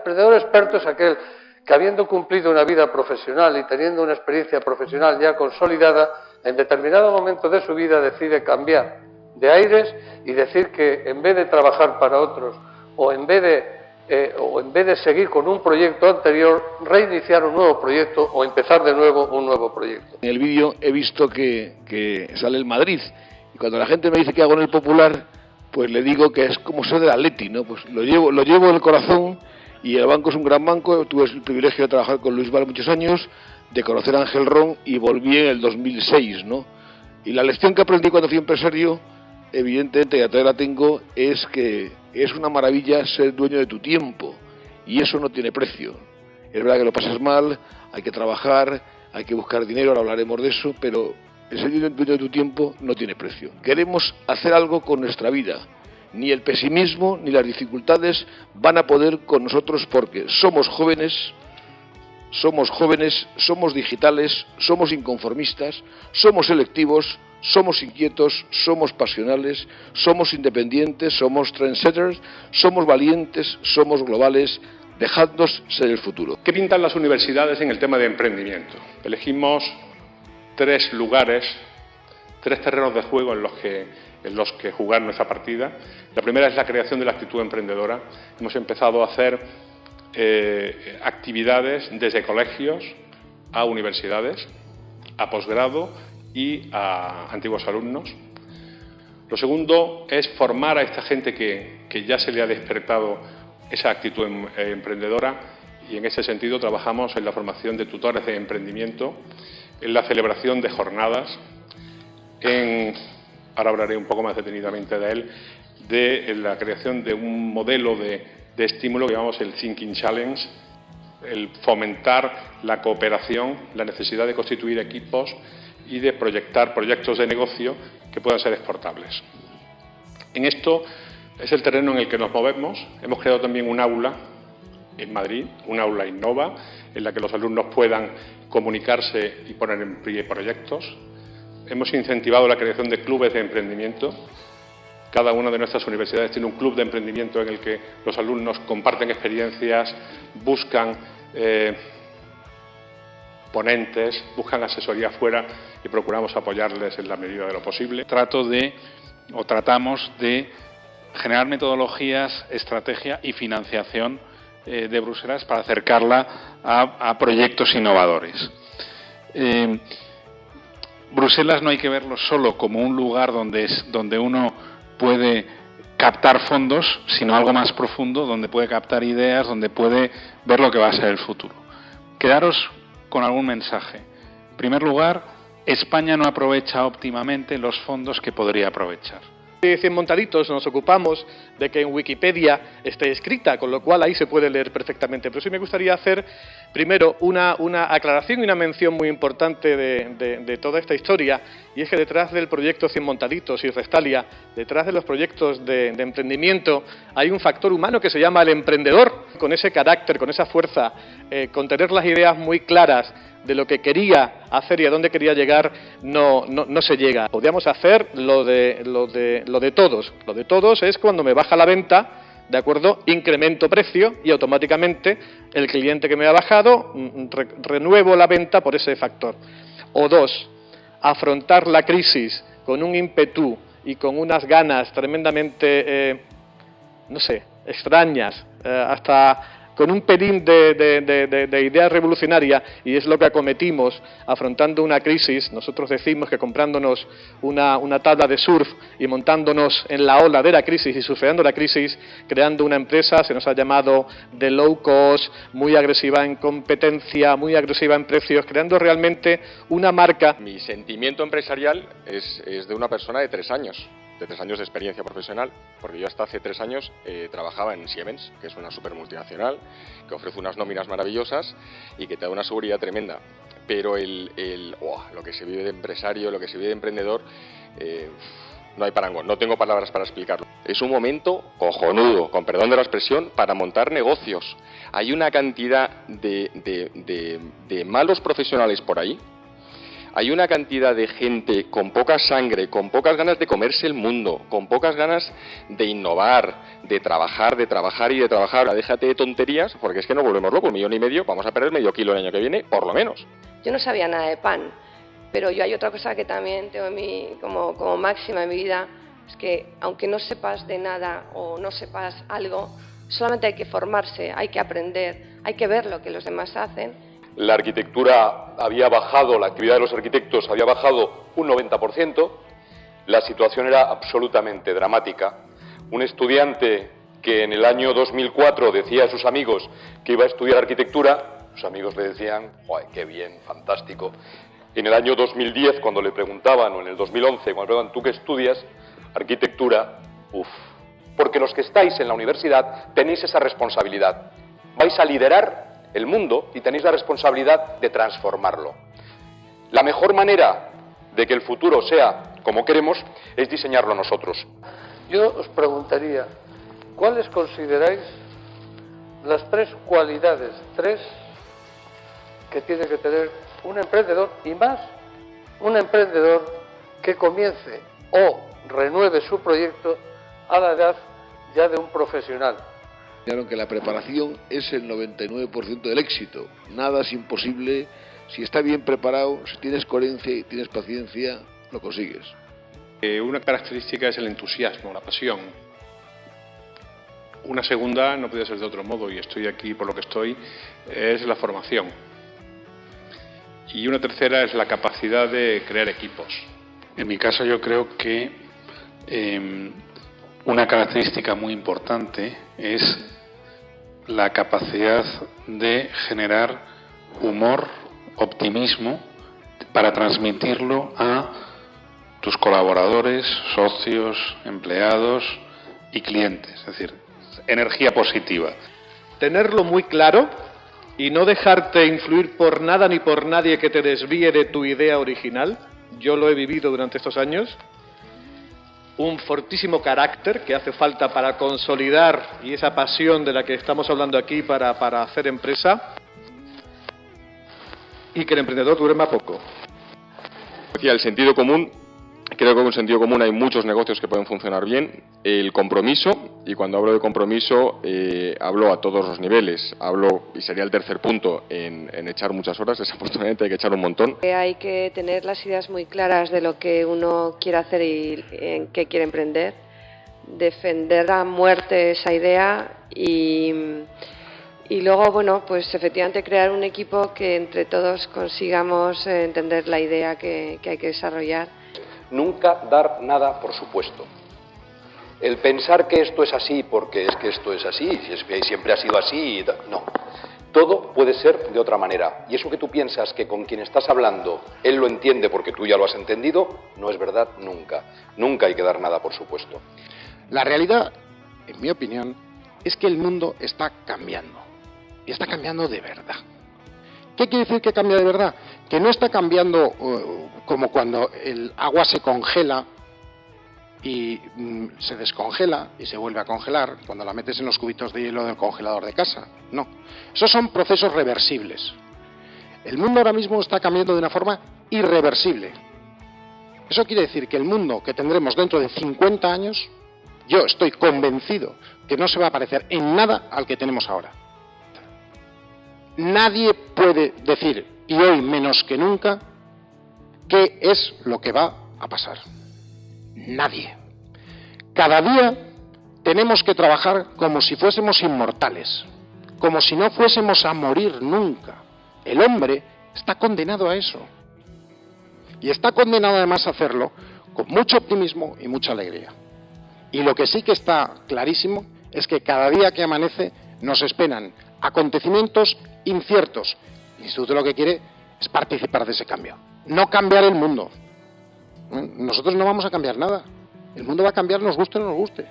emprendedor experto es aquel que, habiendo cumplido una vida profesional y teniendo una experiencia profesional ya consolidada, en determinado momento de su vida decide cambiar de aires y decir que en vez de trabajar para otros o en vez de seguir con un proyecto anterior, reiniciar un nuevo proyecto o empezar de nuevo un nuevo proyecto. En el vídeo he visto que sale el Madrid, y cuando la gente me dice que hago en el Popular, pues le digo que es como ser del Atleti, ¿no? Pues lo llevo en el corazón, y el banco es un gran banco. Tuve el privilegio de trabajar con Luis Val muchos años, de conocer a Ángel Ron, y volví en el 2006, ¿no? Y la lección que aprendí cuando fui empresario, evidentemente, ya todavía la tengo, es que es una maravilla ser dueño de tu tiempo, y eso no tiene precio. Es verdad que lo pasas mal, hay que trabajar, hay que buscar dinero, ahora hablaremos de eso, pero el ser dueño de tu tiempo no tiene precio. Queremos hacer algo con nuestra vida. Ni el pesimismo ni las dificultades van a poder con nosotros, porque somos jóvenes, somos digitales, somos inconformistas, somos selectivos, somos inquietos, somos pasionales, somos independientes, somos trendsetters, somos valientes, somos globales. Dejadnos ser el futuro. ¿Qué pintan las universidades en el tema de emprendimiento? Elegimos 3 lugares, 3 terrenos de juego en los que jugar nuestra partida. La primera es la creación de la actitud emprendedora. Hemos empezado a hacer actividades desde colegios a universidades, a posgrado y a antiguos alumnos. Lo segundo es formar a esta gente que ya se le ha despertado esa actitud emprendedora, y en ese sentido trabajamos en la formación de tutores de emprendimiento, en la celebración de jornadas, ahora hablaré un poco más detenidamente de él, de la creación de un modelo de estímulo que llamamos el Thinking Challenge, el fomentar la cooperación, la necesidad de constituir equipos y de proyectar proyectos de negocio que puedan ser exportables. En esto es el terreno en el que nos movemos. Hemos creado también un aula en Madrid, un aula Innova, en la que los alumnos puedan comunicarse y poner en pie proyectos. Hemos incentivado la creación de clubes de emprendimiento. Cada una de nuestras universidades tiene un club de emprendimiento en el que los alumnos comparten experiencias, buscan ponentes, buscan asesoría fuera y procuramos apoyarles en la medida de lo posible. Tratamos de generar metodologías, estrategia y financiación de Bruselas para acercarla a proyectos innovadores. Bruselas no hay que verlo solo como un lugar donde uno puede captar fondos, sino algo más profundo, donde puede captar ideas, donde puede ver lo que va a ser el futuro. Quedaros con algún mensaje. En primer lugar, España no aprovecha óptimamente los fondos que podría aprovechar. 100 montaditos nos ocupamos de que en Wikipedia esté escrita, con lo cual ahí se puede leer perfectamente. Pero sí me gustaría hacer primero una aclaración y una mención muy importante de toda esta historia, y es que detrás del proyecto 100 montaditos y Restalia, detrás de los proyectos de emprendimiento, hay un factor humano que se llama el emprendedor, con ese carácter, con esa fuerza, con tener las ideas muy claras de lo que quería hacer y a dónde quería llegar, no se llega. Podríamos hacer lo de todos. Lo de todos es cuando me baja la venta, ¿de acuerdo? Incremento precio y automáticamente el cliente que me ha bajado, renuevo la venta por ese factor. O 2, afrontar la crisis con un ímpetu y con unas ganas tremendamente, extrañas, hasta con un pelín de idea revolucionaria, y es lo que acometimos afrontando una crisis. Nosotros decimos que comprándonos una tabla de surf y montándonos en la ola de la crisis y surfeando la crisis, creando una empresa, se nos ha llamado de low cost, muy agresiva en competencia, muy agresiva en precios, creando realmente una marca. Mi sentimiento empresarial es de una persona de 3 años. De 3 años de experiencia profesional, porque yo hasta hace 3 años trabajaba en Siemens, que es una super multinacional, que ofrece unas nóminas maravillosas y que te da una seguridad tremenda. Pero lo que se vive de empresario, lo que se vive de emprendedor, no hay parangón, no tengo palabras para explicarlo. Es un momento cojonudo, con perdón de la expresión, para montar negocios. Hay una cantidad de malos profesionales por ahí. Hay una cantidad de gente con poca sangre, con pocas ganas de comerse el mundo, con pocas ganas de innovar, de trabajar y de trabajar. Déjate de tonterías, porque es que nos volvemos locos, 1,5 millones, vamos a perder medio kilo el año que viene, por lo menos. Yo no sabía nada de pan, pero yo hay otra cosa que también tengo en mí como máxima en mi vida, es que aunque no sepas de nada o no sepas algo, solamente hay que formarse, hay que aprender, hay que ver lo que los demás hacen. La arquitectura había bajado, la actividad de los arquitectos había bajado un 90%, la situación era absolutamente dramática. Un estudiante que en el año 2004 decía a sus amigos que iba a estudiar arquitectura, sus amigos le decían, ¡joder, qué bien, fantástico! En el año 2010, cuando le preguntaban, o en el 2011, cuando le preguntaban, ¿tú qué estudias? Arquitectura, uff. Porque los que estáis en la universidad tenéis esa responsabilidad. Vais a liderar el mundo y tenéis la responsabilidad de transformarlo. La mejor manera de que el futuro sea como queremos es diseñarlo nosotros. Yo os preguntaría, ¿cuáles consideráis las 3 cualidades, 3 que tiene que tener un emprendedor, y más un emprendedor que comience o renueve su proyecto a la edad ya de un profesional? Claro que la preparación es el 99% del éxito. Nada es imposible. Si está bien preparado, si tienes coherencia y tienes paciencia, lo consigues. Una característica es el entusiasmo, la pasión. Una segunda, no podía ser de otro modo, y estoy aquí por lo que estoy, es la formación. Y una tercera es la capacidad de crear equipos. En mi caso yo creo que una característica muy importante es la capacidad de generar humor, optimismo, para transmitirlo a tus colaboradores, socios, empleados y clientes. Es decir, energía positiva. Tenerlo muy claro y no dejarte influir por nada ni por nadie que te desvíe de tu idea original. Yo lo he vivido durante estos años. Un fortísimo carácter que hace falta para consolidar, y esa pasión de la que estamos hablando aquí para hacer empresa, y que el emprendedor duerma poco. Decía, el sentido común, creo que con sentido común hay muchos negocios que pueden funcionar bien. El compromiso, y cuando hablo de compromiso hablo a todos los niveles, y sería el tercer punto, en echar muchas horas, desafortunadamente hay que echar un montón. Hay que tener las ideas muy claras de lo que uno quiere hacer y en qué quiere emprender, defender a muerte esa idea y luego, bueno, pues efectivamente crear un equipo que entre todos consigamos entender la idea que hay que desarrollar. Nunca dar nada por supuesto. El pensar que esto es así porque es que esto es así, si es que siempre ha sido así, no. Todo puede ser de otra manera. Y eso que tú piensas que con quien estás hablando él lo entiende porque tú ya lo has entendido, no es verdad nunca. Nunca hay que dar nada por supuesto. La realidad, en mi opinión, es que el mundo está cambiando. Y está cambiando de verdad. ¿Qué quiere decir que cambia de verdad? Que no está cambiando como cuando el agua se congela y se descongela y se vuelve a congelar cuando la metes en los cubitos de hielo del congelador de casa. No, esos son procesos reversibles. El mundo ahora mismo está cambiando de una forma irreversible. Eso quiere decir que el mundo que tendremos dentro de 50 años, yo estoy convencido que no se va a parecer en nada al que tenemos ahora. Nadie puede decir, y hoy menos que nunca, qué es lo que va a pasar. Nadie. Cada día tenemos que trabajar como si fuésemos inmortales, como si no fuésemos a morir nunca. El hombre está condenado a eso. Y está condenado además a hacerlo con mucho optimismo y mucha alegría. Y lo que sí que está clarísimo es que cada día que amanece nos esperan acontecimientos inciertos. El Instituto lo que quiere es participar de ese cambio, no cambiar el mundo. Nosotros no vamos a cambiar nada. El mundo va a cambiar, nos guste o no nos guste.